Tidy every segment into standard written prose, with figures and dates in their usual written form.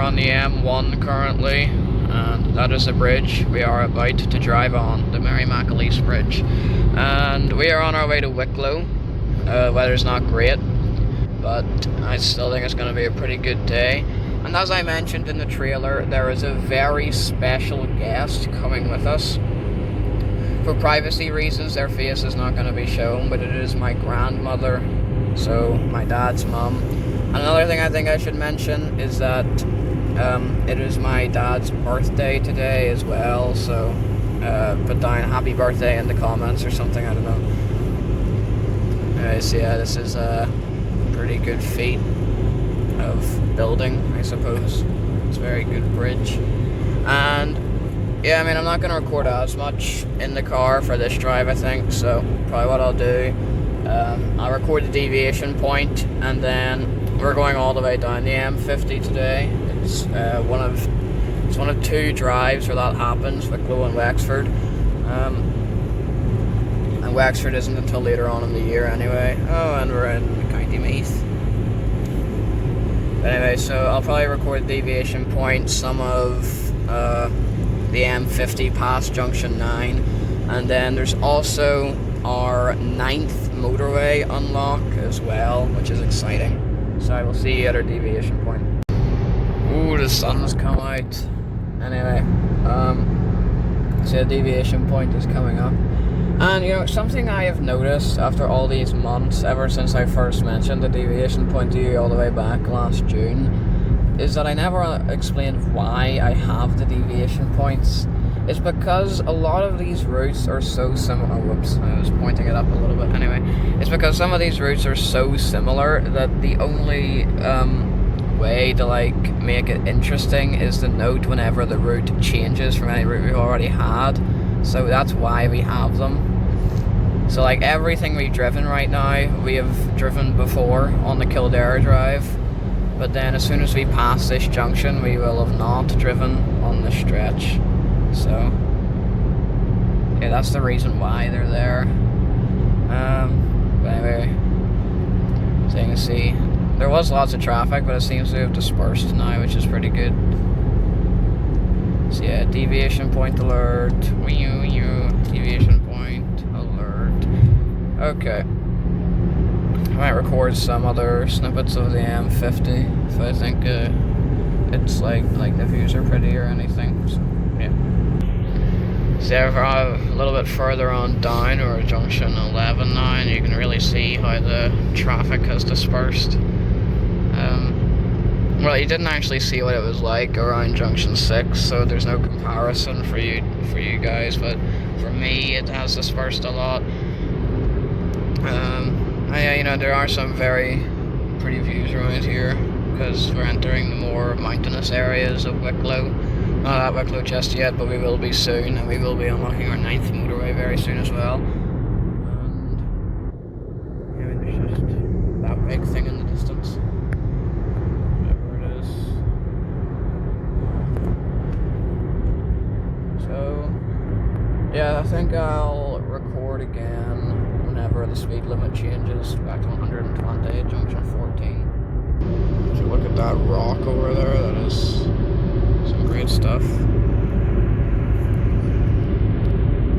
are on the M1 currently, and that is the bridge we are about to drive on, the Mary McAleese Bridge. And we are on our way to Wicklow. Weather's not great, but I still think it's going to be a pretty good day. And as I mentioned in the trailer, there is a very special guest coming with us. For privacy reasons, their face is not going to be shown, but it is my grandmother, so my dad's mum. Another thing I think I should mention is that it is my dad's birthday today as well, so put down happy birthday in the comments or something, I don't know. So yeah, this is a pretty good feat of building, I suppose. It's a very good bridge. And yeah, I mean, I'm not going to record as much in the car for this drive, I think, so probably what I'll do, I'll record the deviation point, and then we're going all the way down the M50 today. It's one of two drives where that happens, Wicklow and Wexford. And Wexford isn't until later on in the year anyway. Oh, and we're in County Meath. But anyway, so I'll probably record the deviation point, some of the M50 past Junction 9, and then there's also our 9th motorway unlock as well, which is exciting. So I will see you at our deviation point. Ooh, the sun's come out. Anyway, so the deviation point is coming up. And you know, something I have noticed after all these months, ever since I first mentioned the deviation point to you all the way back last June, is that I never explained why I have the deviation points. It's because a lot of these routes are so similar. Oh, whoops, I was pointing it up a little bit. Anyway, it's because some of these routes are so similar that the only way to like make it interesting is to note whenever the route changes from any route we've already had. So that's why we have them. So like everything we've driven right now, we have driven before on the Kildare Drive. But then as soon as we pass this junction, we will have not driven on the stretch. So yeah, that's the reason why they're there. But anyway, so you can see there was lots of traffic, but it seems to have dispersed now, which is pretty good. So yeah, deviation point alert. Deviation point alert. Okay. I might record some other snippets of the M50 if I think it's like the views are pretty or anything. So yeah. So if we're a little bit further on down, or junction 11 now, and you can really see how the traffic has dispersed. Well, you didn't actually see what it was like around junction 6, so there's no comparison for you guys, but for me it has dispersed a lot. Yeah, you know, there are some very pretty views around here because we're entering the more mountainous areas of Wicklow. Not at Wicklow just yet, but we will be soon, and we will be unlocking our 9th motorway very soon as well. And yeah, I mean, there's just that big thing in the distance. Whatever it is. So yeah, I think I'll record again whenever the speed limit changes back to 120 at junction 14. So look at that rock over there, that is some great stuff.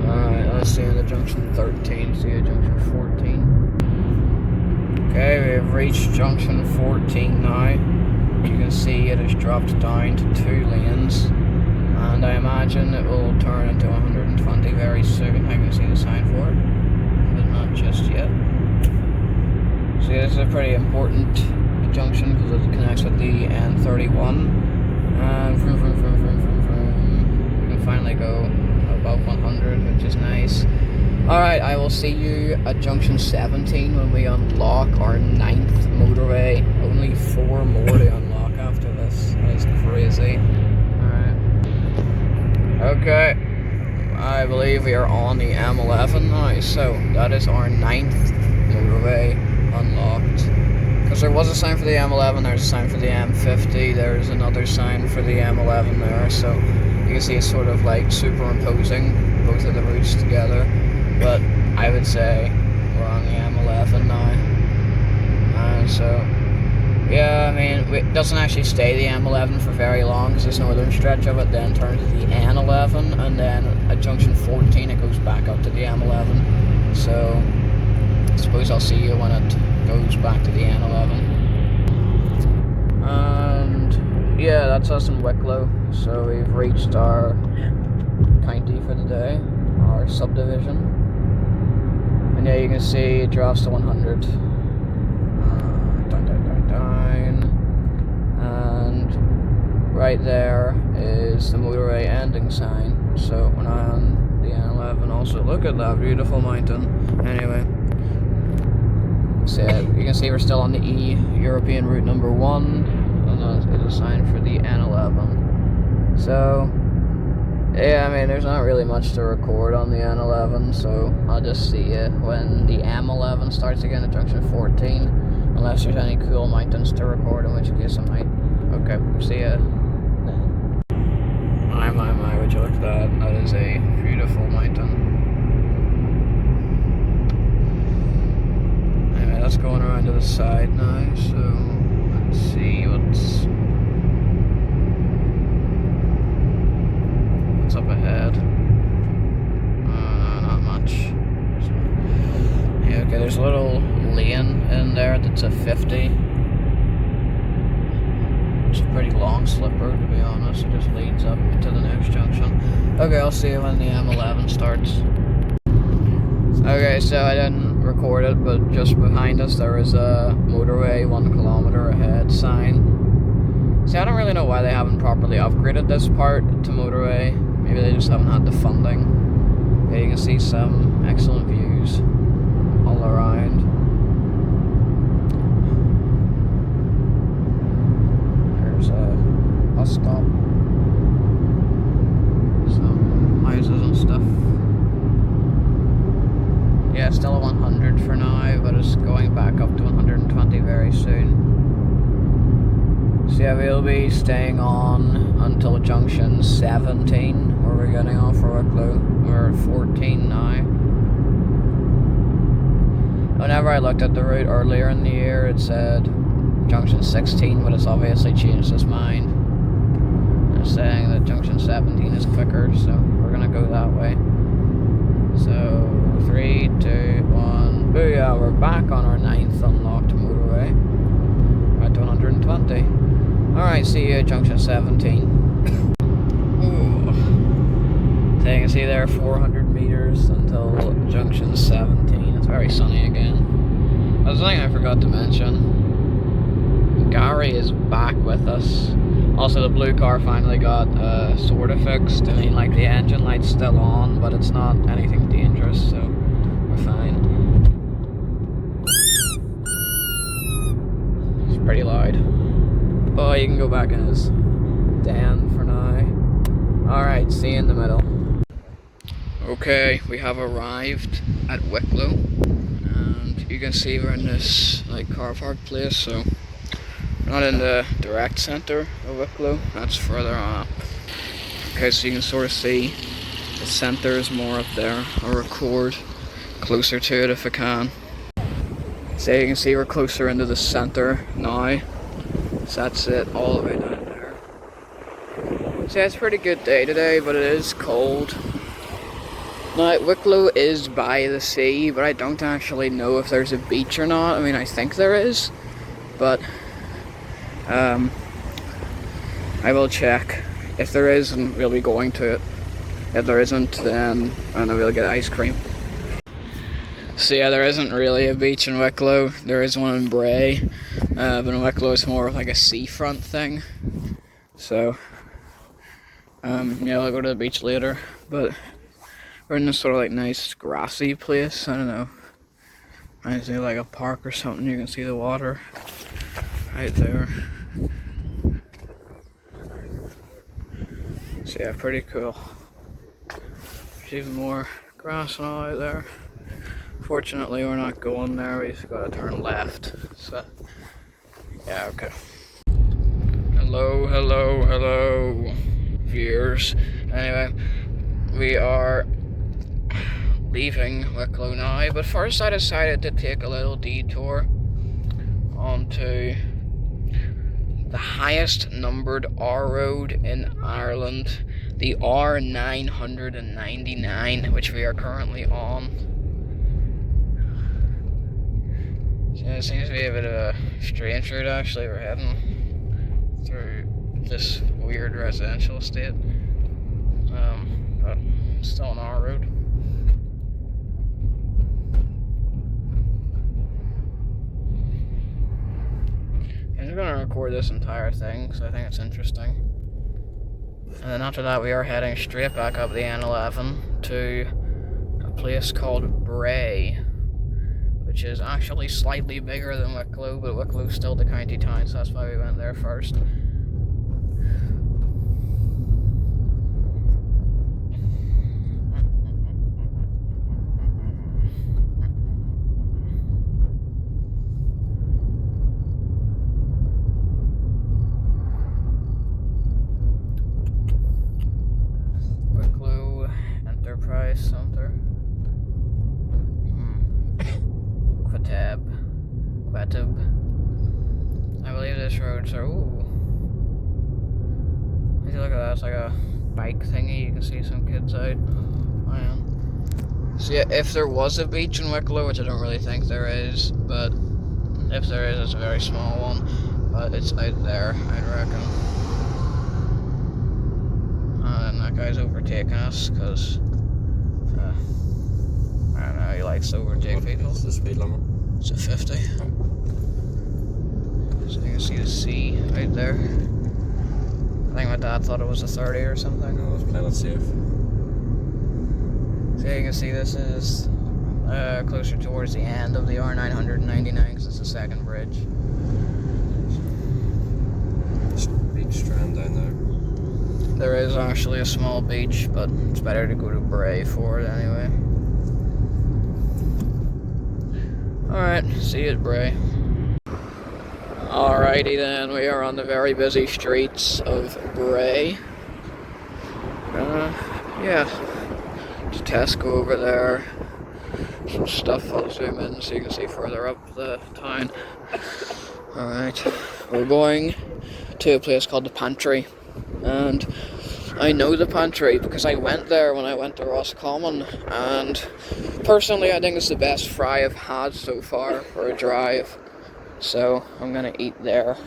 Alright, let's see on the junction 13, see you junction 14. Okay, we've reached junction 14 now. You can see it has dropped down to 2 lanes, and I imagine it will turn into 120 very soon. I can see the sign for it, but not just yet. See, this is a pretty important junction because it connects with the N31. And we can finally go above 100, which is nice. Alright, I will see you at junction 17 when we unlock our 9th motorway. Only 4 more to unlock after this. That is crazy. Alright. Okay. I believe we are on the M11 now, so that is our 9th motorway unlocked. Because there was a sign for the M11, there's a sign for the M50, there's another sign for the M11 there, so you can see it's sort of like superimposing both of the routes together. But I would say we're on the M11 now. And so Yeah, I mean, it doesn't actually stay the M11 for very long, because this northern stretch of it then turns to the N11, and then at junction 14 it goes back up to the M11. So, I suppose I'll see you when it goes back to the N11. And, yeah, that's us in Wicklow. So we've reached our county for the day, our subdivision. And yeah, you can see it drops to 100. And right there is the motorway ending sign. So when I'm on the N11, also look at that beautiful mountain. Anyway, so you can see we're still on the E, European route number 1, and that is a sign for the N11. So yeah, I mean, there's not really much to record on the N11, so I'll just see you when the M11 starts again at junction 14. Unless there's any cool mountains to record, in which case I might. Okay, see ya then. My, would you look at that? That is a beautiful mountain. Anyway, that's going around to the side now, so let's see what's up ahead. No, not much. Yeah, okay, there's a little lane in there that's a 50. It's a pretty long slip road, to be honest. It just leads up to the next junction. Okay, I'll see you when the M11 starts. Okay, so I didn't record it, but just behind us there is a motorway 1 kilometer ahead sign. See, I don't really know why they haven't properly upgraded this part to motorway. Maybe they just haven't had the funding. Yeah, you can see some excellent views all around. There's a bus stop, some houses and stuff. Yeah, still a 100 for now, but it's going back up to 120 very soon. So yeah, we'll be staying on until junction 17, where we're getting off for Wicklow. We're at 14 now. Whenever I looked at the route earlier in the year, it said junction 16, but it's obviously changed its mind. It's saying that junction 17 is quicker, so we're gonna go that way. So 3, 2, 1, booyah! We're back on our 9th unlocked motorway. We're at 120. Alright, see you at junction 17. Ooh. So you can see there 400 meters until junction 17. It's very sunny again. That's something I forgot to mention. Gary is back with us. Also, the blue car finally got sort of fixed. I mean, like, the engine light's still on, but it's not anything dangerous, so we're fine. It's pretty loud. Oh, you can go back in his den for now. Alright, see you in the middle. Okay, we have arrived at Wicklow, and you can see we're in this like car park place, so we're not in the direct centre of Wicklow, that's further on up. Okay, so you can sort of see the centre is more up there. I'll record closer to it if I can. So you can see we're closer into the centre now. So that's it, all the way down there. So yeah, it's a pretty good day today, but it is cold. Now, Wicklow is by the sea, but I don't actually know if there's a beach or not. I mean, I think there is, but I will check. If there is, and we'll be going to it. If there isn't, then I know we'll get ice cream. So yeah, there isn't really a beach in Wicklow. There is one in Bray, but in Wicklow it's more of like a seafront thing. So yeah, I'll go to the beach later, but we're in this sort of like nice grassy place. I don't know, reminds me of like a park or something. You can see the water right there. So yeah, pretty cool. There's even more grass and all out there. Fortunately, we're not going there. We just gotta turn left. So yeah, okay. Hello, hello, hello, viewers. Anyway, we are leaving Wicklow now, but first I decided to take a little detour onto highest numbered R road in Ireland, the R999, which we are currently on. So it seems to be a bit of a strange route actually. We're heading through this weird residential estate, but still an R road. I'm just going to record this entire thing because I think it's interesting. And then after that we are heading straight back up the N11 to a place called Bray, which is actually slightly bigger than Wicklow, but Wicklow's still the county town, so that's why we went there first. Wicklow Enterprise Center. Quetib. I believe this road's are. Ooh. Look at that, it's like a bike thingy. You can see some kids out. Oh, yeah. So yeah, if there was a beach in Wicklow, which I don't really think there is, but if there is, it's a very small one. But it's out there, I'd reckon. And that guy's overtaking us because I don't know, he likes to overtake people. What's the speed limit? It's a 50. So you can see the sea right there. I think my dad thought it was a 30 or something. No, it's playing it safe. So you can see this is closer towards the end of the R999 because it's the second bridge. There's a big strand down there. There is actually a small beach, but it's better to go to Bray for it anyway. Alright, see you at Bray. Alrighty then, we are on the very busy streets of Bray. Yeah, there's Tesco over there. Some stuff, I'll zoom in so you can see further up the town. Alright, we're going to a place called the Pantry. And I know the Pantry because I went there when I went to Roscommon, and personally I think it's the best fry I've had so far for a drive, so I'm gonna eat there.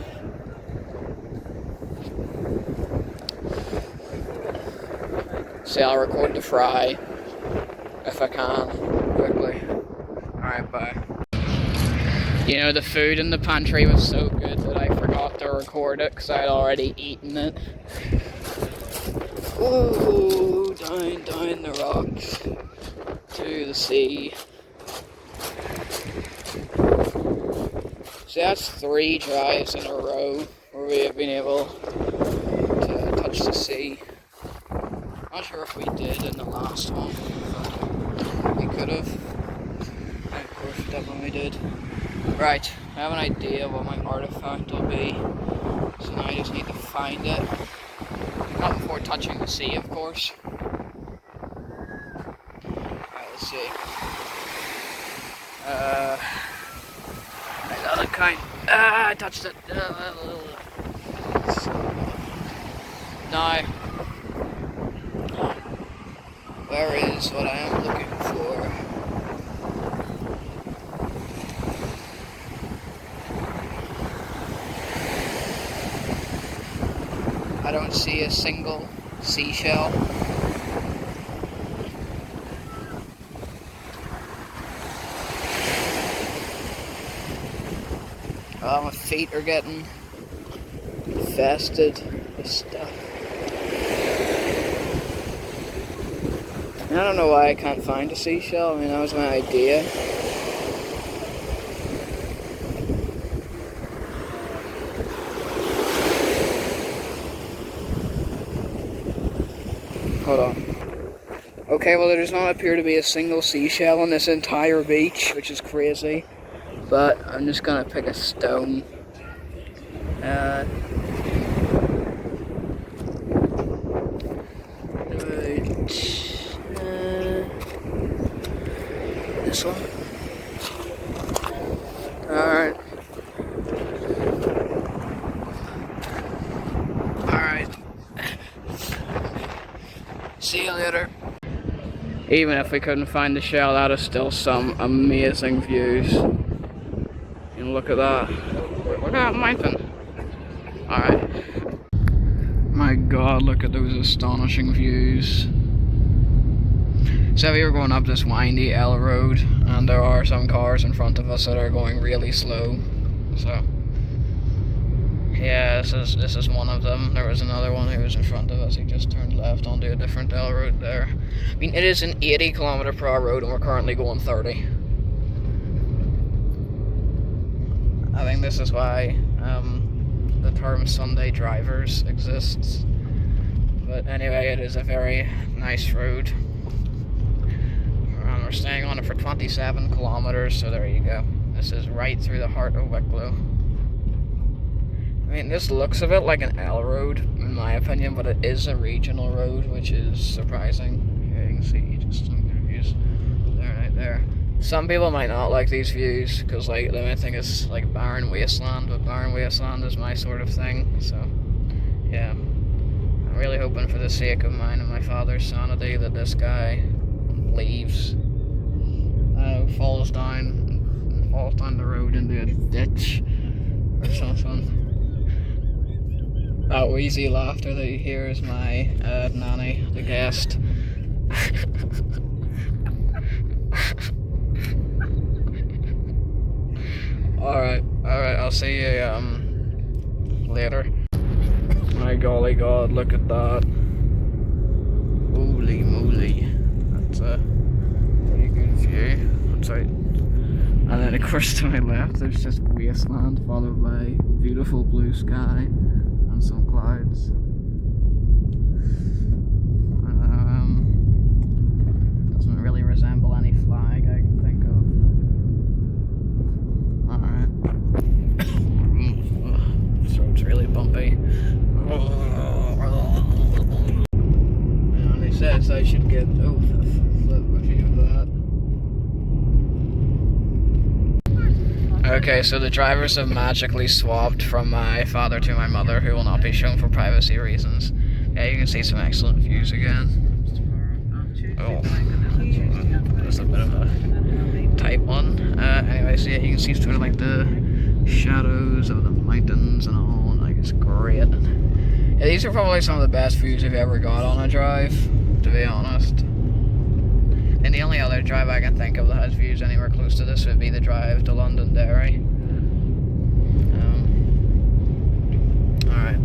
See, I'll record the fry if I can quickly. Alright, bye. You know, the food in the Pantry was so good that I forgot to record it because I had already eaten it. Ooh, down the rocks to the sea. So that's 3 drives in a row where we have been able to touch the sea. Not sure if we did in the last one, but we could have. And of course, we definitely did. Right, I have an idea what my artifact will be, so now I just need to find it. Not before touching the sea, of course. Alright, let's see. Another kind. I touched it. Now, where is what I am looking for? I don't see a single seashell. Oh, my feet are getting infested with stuff. I don't know why I can't find a seashell. I mean, that was my idea. Hold on. Okay, well there does not appear to be a single seashell on this entire beach, which is crazy. But I'm just gonna pick a stone. This one. Alright. later. Even if we couldn't find the shell, that is still some amazing views. And look at that. Look at that mountain. Alright. My god, look at those astonishing views. So we were going up this windy L road, and there are some cars in front of us that are going really slow. So yeah, this is one of them. There was another one who was in front of us. He just turned left onto a different L road there. I mean, it is an 80km/h road, and we're currently going 30. I think this is why the term Sunday drivers exists. But anyway, it is a very nice road. And we're staying on it for 27 kilometers, so there you go. This is right through the heart of Wicklow. I mean, this looks a bit like an L road, in my opinion, but it is a regional road, which is surprising. Yeah, you can see just some good views there, right there. Some people might not like these views, because like, they might think it's like barren wasteland, but barren wasteland is my sort of thing, so yeah. I'm really hoping for the sake of mine and my father's sanity that this guy leaves. Falls down the road into a ditch or something. That wheezy laughter that you hear is my nanny, the guest. Alright, I'll see you later. My golly god, look at that. Holy moly. That's a pretty good view. That's right. And then of course to my left there's just wasteland followed by beautiful blue sky and some clouds. Doesn't really resemble any flag I can think of. Alright. Throat's really bumpy. And he says I should get flip a view of that. Okay, so the drivers have magically swapped from my father to my mother, who will not be shown for privacy reasons. Yeah, you can see some excellent views again. Oh, that's a bit of a tight one. Anyway, so yeah, you can see sort of like the shadows of the mountains and all, and like it's great. Yeah, these are probably some of the best views I've ever got on a drive, to be honest. And the only other drive I can think of that has views anywhere close to this would be the drive to Londonderry. Alright.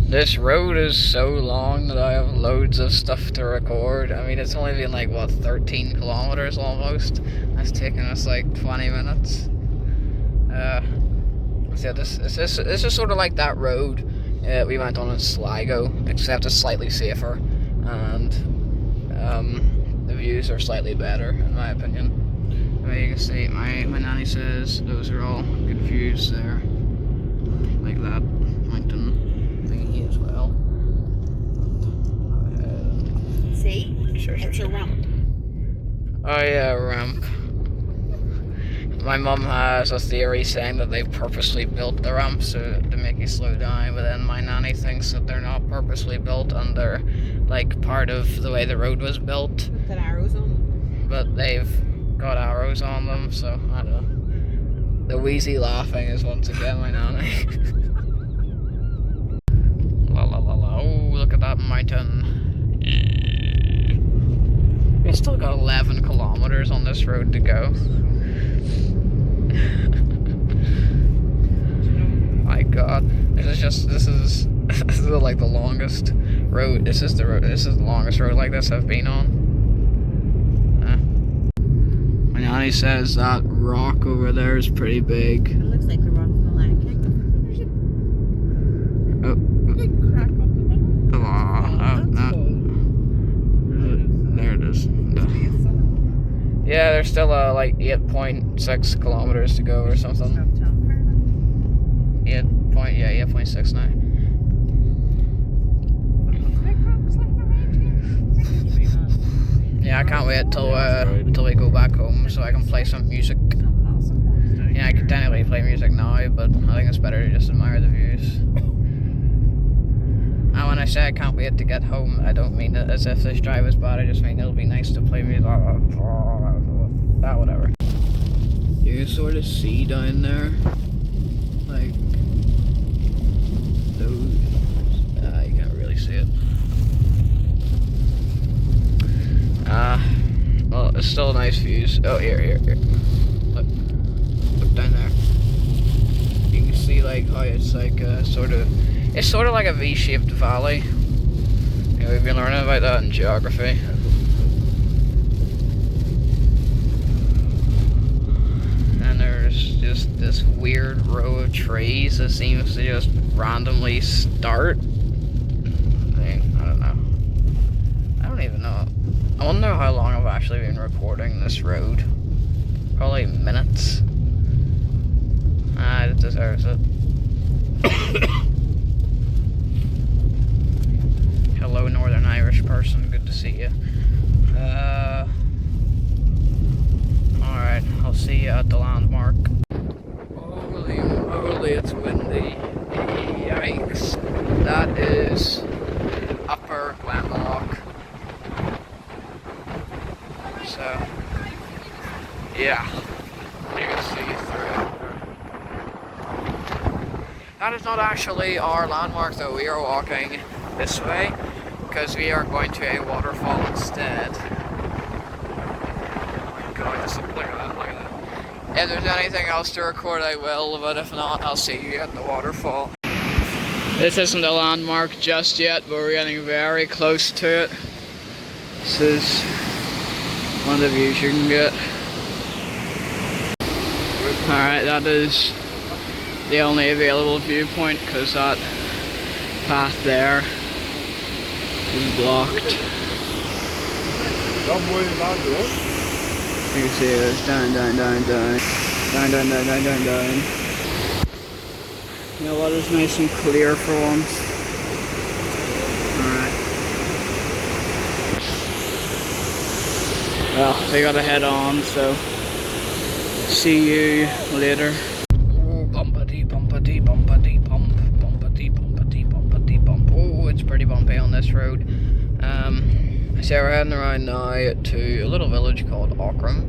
This road is so long that I have loads of stuff to record. I mean, it's only been like, what, 13 kilometers almost? That's taken us like 20 minutes. So this is sort of like that road we went on in Sligo, except it's slightly safer. And the views are slightly better, in my opinion. The way you can see, my nanny says those are all good views there. Like that mountain thingy as well. See? It's a ramp. Oh yeah, ramp. My mum has a theory saying that they purposely built the ramp so to make you slow down, but then my nanny thinks that they're not purposely built and they're like part of the way the road was built. Got arrows on them. But they've got arrows on them, so I don't know. The wheezy laughing is once again my nanny. La la la la. Oh, look at that mountain. We still got 11 kilometers on this road to go. My god, this is like the longest road. This is the longest road like this I've been on. My nanny says that rock over there is pretty big. It looks like the rock from the Lion King. There's a big crack up the middle. There it is. Yeah, there's still like 8.6 kilometers to go or something. 8.6 now. Yeah, I can't wait till we go back home so I can play some music. Yeah, I could technically play music now, but I think it's better to just admire the views. Now when I say I can't wait to get home, I don't mean it as if this drive is bad, I just mean it'll be nice to play music. Whatever. You can sort of see down there, like, those, you can't really see it. Well, it's still nice views. Oh, here. Look down there. You can see like how it's like it's sort of like a V-shaped valley. Yeah, we've been learning about that in geography. And there's just this weird row of trees that seems to just randomly start. I don't know. I don't even know. I wonder how long I've actually been recording this road. Probably minutes. It deserves it. Hello, Northern Irish person. Good to see you. Alright, I'll see you at the landmark. Holy moly, it's windy. Yikes. That is Upper Glenmalloch. So, yeah. You can see through it. That is not actually our landmark though. We are walking this way because we are going to a waterfall instead. Oh my god, just look at that, look at that. If there's anything else to record I will, but if not, I'll see you at the waterfall. This isn't a landmark just yet, but we're getting very close to it. This is one of the views you can get. Alright, that is the only available viewpoint because that path there is blocked. You can see it goes down. The water's nice and clear for once. Alright. Well, we gotta head on, so see you later. Oh, bumpity bump. Oh, it's pretty bumpy on this road. So we're heading around now to a little village called Auckram,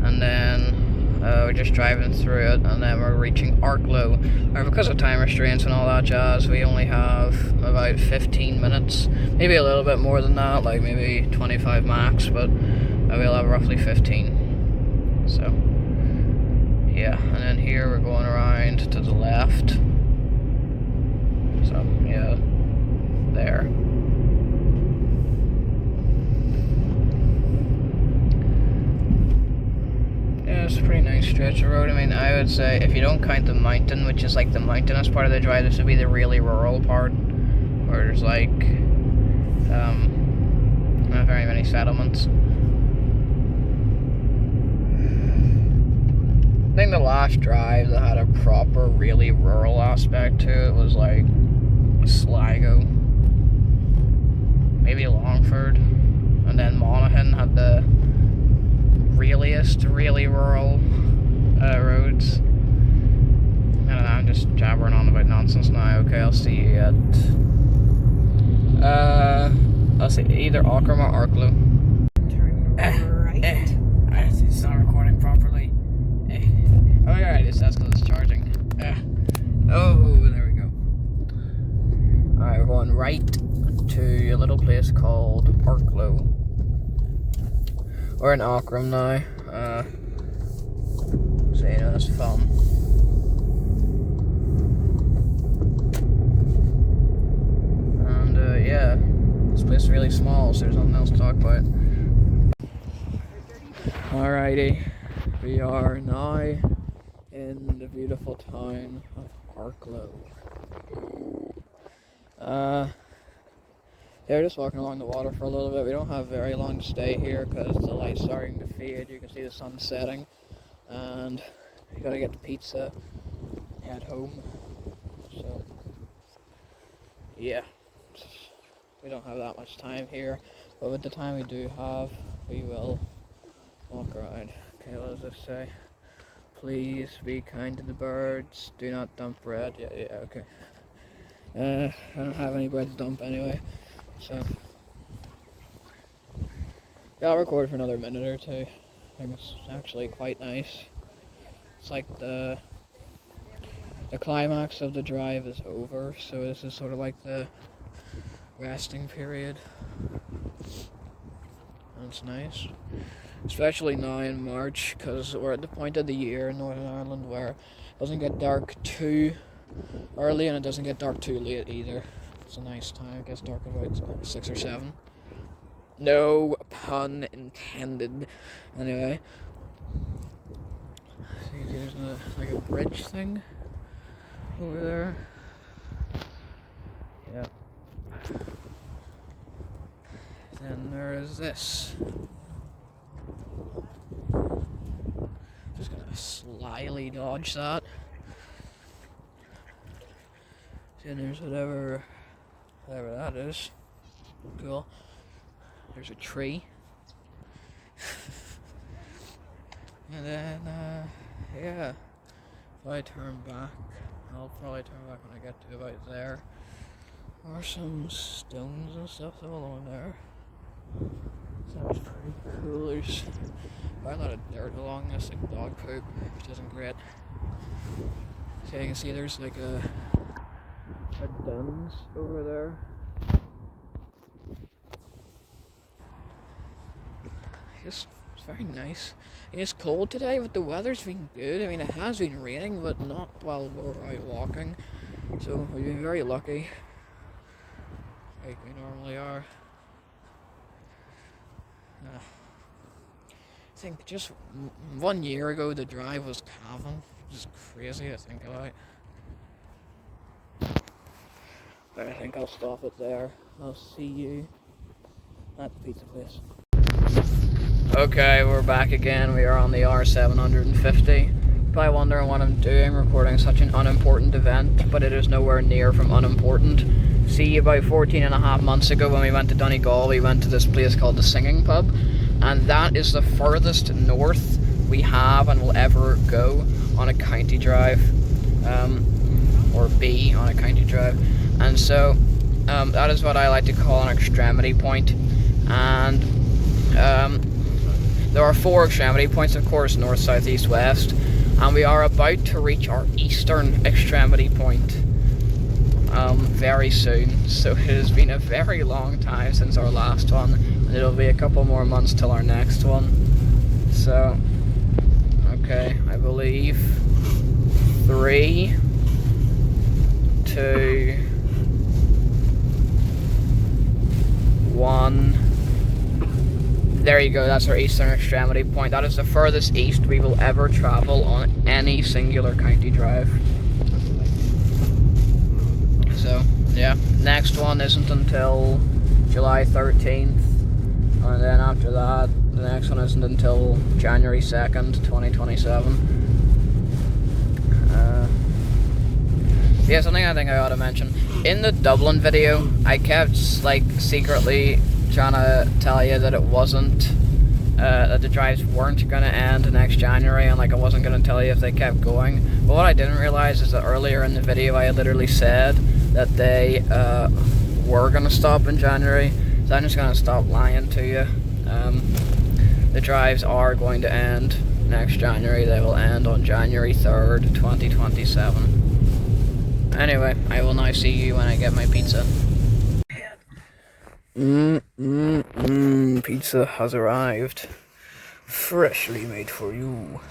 and then we're just driving through it, and then we're reaching Wicklow. Because of time restraints and all that jazz, we only have about 15 minutes, maybe a little bit more than that, like maybe 25 max, but we'll have roughly 15. So yeah, and then here we're going around to the left. So yeah, there. Yeah, it's a pretty nice stretch of road. I mean, I would say if you don't count the mountain, which is like the mountainous part of the drive, this would be the really rural part, where there's like not very many settlements. I think the last drive that had a proper, really rural aspect to it was like Sligo, maybe Longford, and then Monaghan had the really rural roads. I don't know, I'm just jabbering on about nonsense now. Okay, I'll see you at I'll see either Auckram or Wicklow. Turn right. It's not recording properly. Oh yeah, it is. That's because it's charging. Oh, there we go. Alright, we're going right to a little place called Wicklow. We're in Auckram now. So you know, that's fun. And yeah, this place is really small, so there's nothing else to talk about. Alrighty, we are now in the beautiful town of Wicklow. They're just walking along the water for a little bit. We don't have very long to stay here because the light's starting to fade. You can see the sun setting, and we gotta get the pizza, head home. So yeah, we don't have that much time here, but with the time we do have, we will walk around. Okay, what does this say? Please be kind to the birds. Do not dump bread. Yeah, okay. I don't have any bread to dump anyway, so yeah, I'll record for another minute or two. I think it's actually quite nice. It's like the climax of the drive is over, so this is sort of like the resting period. And it's nice, especially now in March, because we're at the point of the year in Northern Ireland where it doesn't get dark too early and it doesn't get dark too late either. It's a nice time. It gets dark about 6 or 7. No pun intended. Anyway, see, there's like a bridge thing over there. Yeah. Then there is this. Just gonna slyly dodge that. And there's whatever that is. Cool. There's a tree. And then, yeah. If I turn back, I'll probably turn back when I get to about there. Or some stones and stuff along there. Sounds pretty cool. There's quite a lot of dirt along this, like dog poop, which isn't great. So you can see there's like a dunes over there. It's very nice. It's cold today, but the weather's been good. I mean, it has been raining, but not while we're out walking. So we've been very lucky, like we normally are. I think just 1 year ago the drive was Cavan, which is crazy to think about. But I think I'll stop it there. I'll see you at the pizza place. Okay, we're back again. We are on the R750. Probably wondering what I'm doing recording such an unimportant event, but it is nowhere near from unimportant. See, about 14 and a half months ago when we went to Donegal, we went to this place called the Singing Pub, and that is the furthest north we have and will ever go on a county drive, or be on a county drive. And so that is what I like to call an extremity point. And there are 4 extremity points, of course, north, south, east, west, and we are about to reach our eastern extremity point very soon. So it has been a very long time since our last one, and it'll be a couple more months till our next one. So, okay, I believe 3, 2, 1. There you go, that's our eastern extremity point. That is the furthest east we will ever travel on any singular county drive. So, yeah, next one isn't until July 13th, and then after that, the next one isn't until January 2nd, 2027. Yeah, something I think I ought to mention. In the Dublin video, I kept, like, secretly trying to tell you that it wasn't, that the drives weren't going to end next January, and like I wasn't going to tell you if they kept going. But what I didn't realize is that earlier in the video I had literally said that they were going to stop in January, so I'm just going to stop lying to you. The drives are going to end next January. They will end on January 3rd, 2027. Anyway, I will now see you when I get my pizza. Pizza has arrived. Freshly made for you.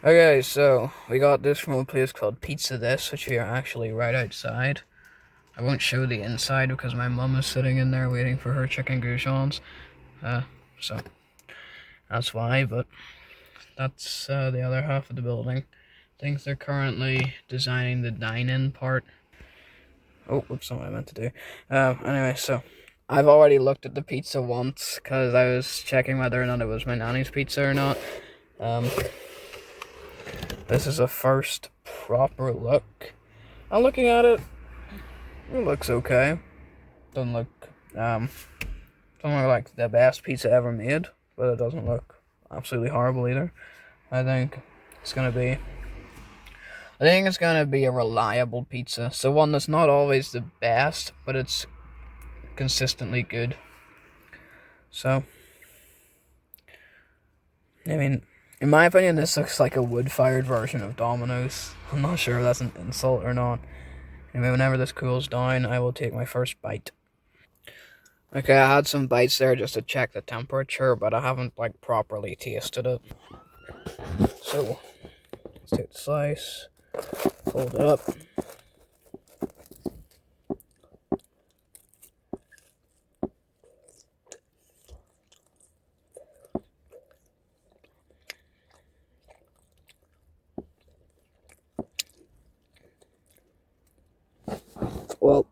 Okay, so we got this from a place called Pizza This, which we are actually right outside. I won't show the inside because my mum is sitting in there waiting for her chicken goujons. So that's why, but that's the other half of the building. I think they're currently designing the dine-in part. Oh, whoops, not what I meant to do. Anyway, so I've already looked at the pizza once because I was checking whether or not it was my nanny's pizza or not. This is a first proper look. I'm looking at it. It looks okay. Doesn't look like the best pizza ever made, but it doesn't look absolutely horrible either. I think it's gonna be I think it's gonna be a reliable pizza. So one that's not always the best, but it's consistently good. So, I mean, in my opinion, this looks like a wood-fired version of Domino's. I'm not sure if that's an insult or not. Anyway, whenever this cools down, I will take my first bite. Okay, I had some bites there just to check the temperature, but I haven't, like, properly tasted it. So, let's take the slice, fold it up. Well,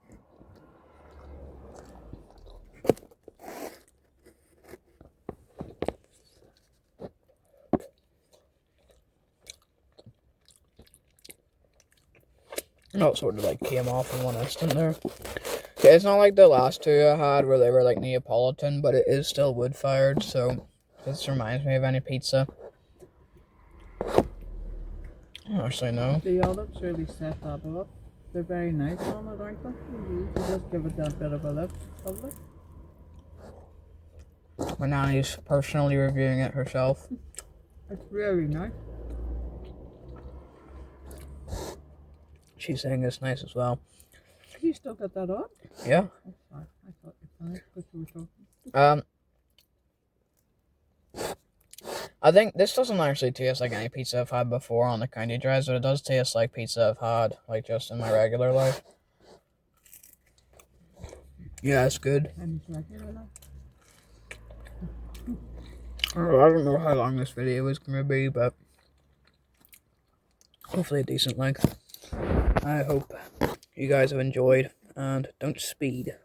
no, it sort of like came off in one instant there. Okay, it's not like the last two I had where they were like Neapolitan, but it is still wood fired, so this reminds me of any pizza. Actually, no. The olives really set that up. They're very nice on it, aren't they? You just give it that bit of a lift. Lovely. My nanny's personally reviewing it herself. It's really nice. She's saying it's nice as well. You still got that on? Yeah. Oh, sorry. I thought you finished because you were talking. I think this doesn't actually taste like any pizza I've had before on the county drives, but it does taste like pizza I've had, like, just in my regular life. Yeah, it's good. And it's regular now. I don't know how long this video is going to be, but hopefully a decent length. I hope you guys have enjoyed, and don't speed.